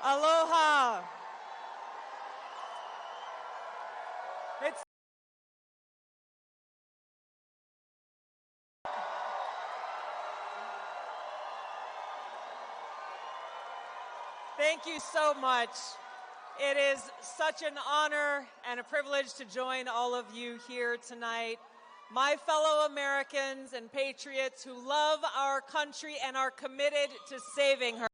Aloha. Thank you so much. It is such an honor and a privilege to join all of you here tonight. My fellow Americans and patriots who love our country and are committed to saving her.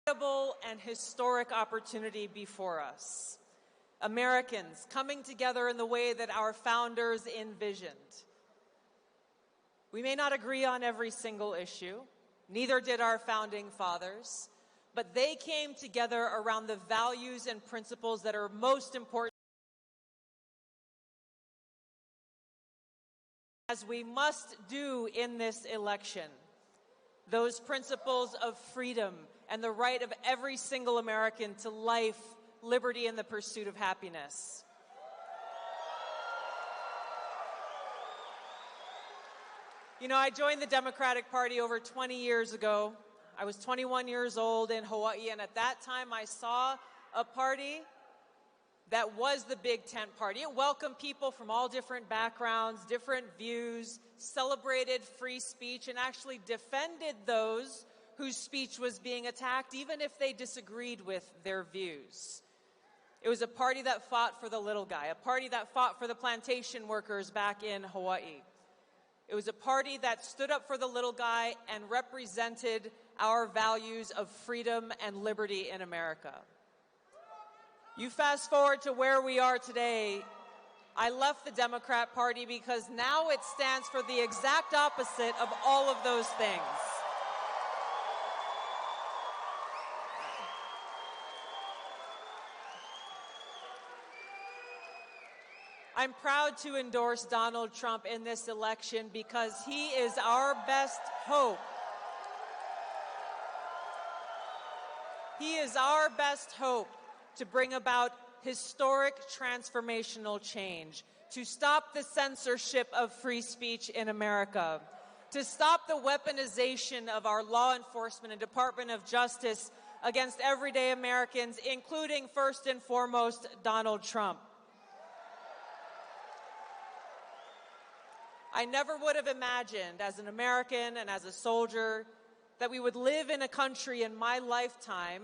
Incredible and historic opportunity before us. Americans coming together in the way that our founders envisioned. We may not agree on every single issue, neither did our founding fathers, but they came together around the values and principles that are most important as we must do in this election. Those principles of freedom and the right of every single American to life, liberty, and the pursuit of happiness. You know, I joined the Democratic Party over 20 years ago. I was 21 years old in Hawaii, and at that time I saw a party that was the big tent party. It welcomed people from all different backgrounds, different views, celebrated free speech, and actually defended those whose speech was being attacked, even if they disagreed with their views. It was a party that fought for the little guy, a party that fought for the plantation workers back in Hawaii. It was a party that stood up for the little guy and represented our values of freedom and liberty in America. You fast forward to where we are today. I left the Democrat Party because now it stands for the exact opposite of all of those things. I'm proud to endorse Donald Trump in this election because he is our best hope. He is our best hope to bring about historic transformational change, to stop the censorship of free speech in America, to stop the weaponization of our law enforcement and Department of Justice against everyday Americans, including first and foremost Donald Trump. I never would have imagined as an American and as a soldier that we would live in a country in my lifetime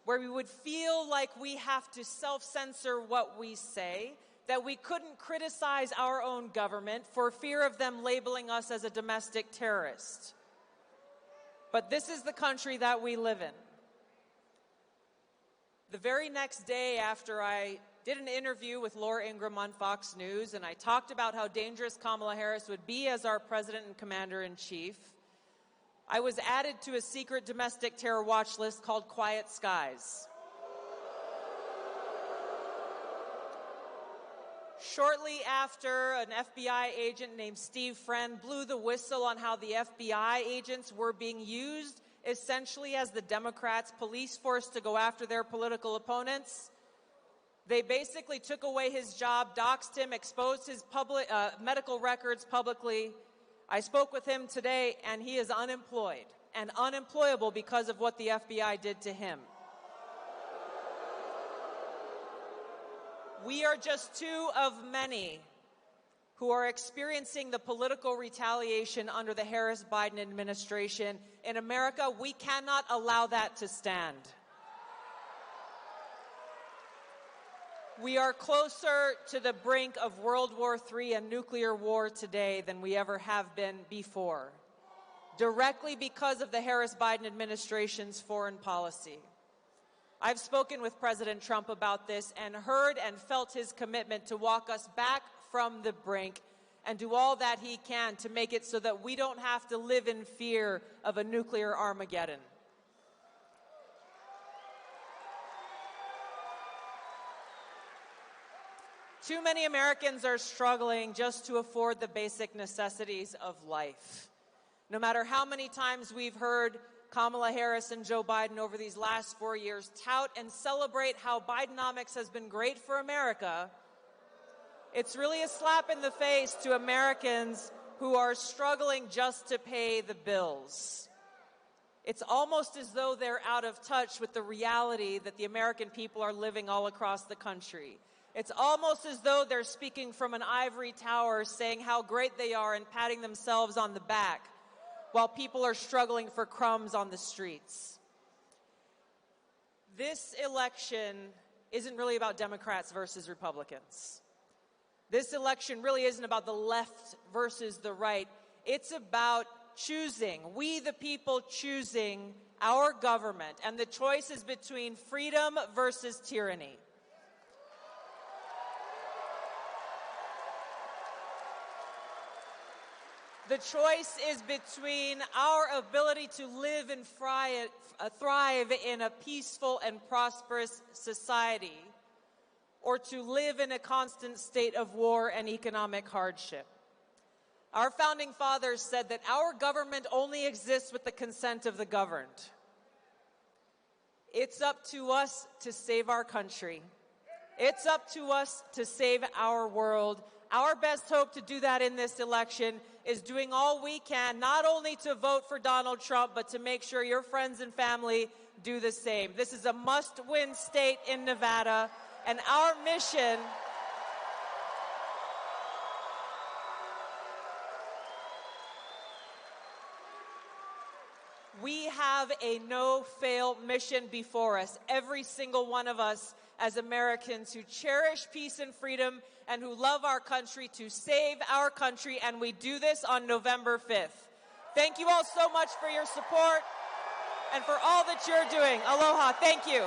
where we would feel like we have to self-censor what we say, that we couldn't criticize our own government for fear of them labeling us as a domestic terrorist. But this is the country that we live in. The very next day after I did an interview with Laura Ingraham on Fox News, and I talked about how dangerous Kamala Harris would be as our president and commander-in-chief, I was added to a secret domestic terror watch list called Quiet Skies. Shortly after, an FBI agent named Steve Friend blew the whistle on how the FBI agents were being used essentially as the Democrats' police force to go after their political opponents. They basically took away his job, doxed him, exposed his medical records publicly. I spoke with him today, and he is unemployed and unemployable because of what the FBI did to him. We are just two of many who are experiencing the political retaliation under the Harris-Biden administration. In America, we cannot allow that to stand. We are closer to the brink of World War III and nuclear war today than we ever have been before, directly because of the Harris-Biden administration's foreign policy. I've spoken with President Trump about this and heard and felt his commitment to walk us back from the brink and do all that he can to make it so that we don't have to live in fear of a nuclear Armageddon. Too many Americans are struggling just to afford the basic necessities of life. No matter how many times we've heard Kamala Harris and Joe Biden over these last 4 years tout and celebrate how Bidenomics has been great for America, it's really a slap in the face to Americans who are struggling just to pay the bills. It's almost as though they're out of touch with the reality that the American people are living all across the country. It's almost as though they're speaking from an ivory tower, saying how great they are and patting themselves on the back, while people are struggling for crumbs on the streets. This election isn't really about Democrats versus Republicans. This election really isn't about the left versus the right. It's about choosing, we the people choosing our government, and the choice is between freedom versus tyranny. The choice is between our ability to live and thrive in a peaceful and prosperous society, or to live in a constant state of war and economic hardship. Our founding fathers said that our government only exists with the consent of the governed. It's up to us to save our country. It's up to us to save our world. Our best hope to do that in this election is doing all we can, not only to vote for Donald Trump, but to make sure your friends and family do the same. This is a must-win state in Nevada, and our mission we have a no-fail mission before us, every single one of us as Americans who cherish peace and freedom and who love our country, to save our country, and we do this on November 5th. Thank you all so much for your support and for all that you're doing. Aloha. Thank you.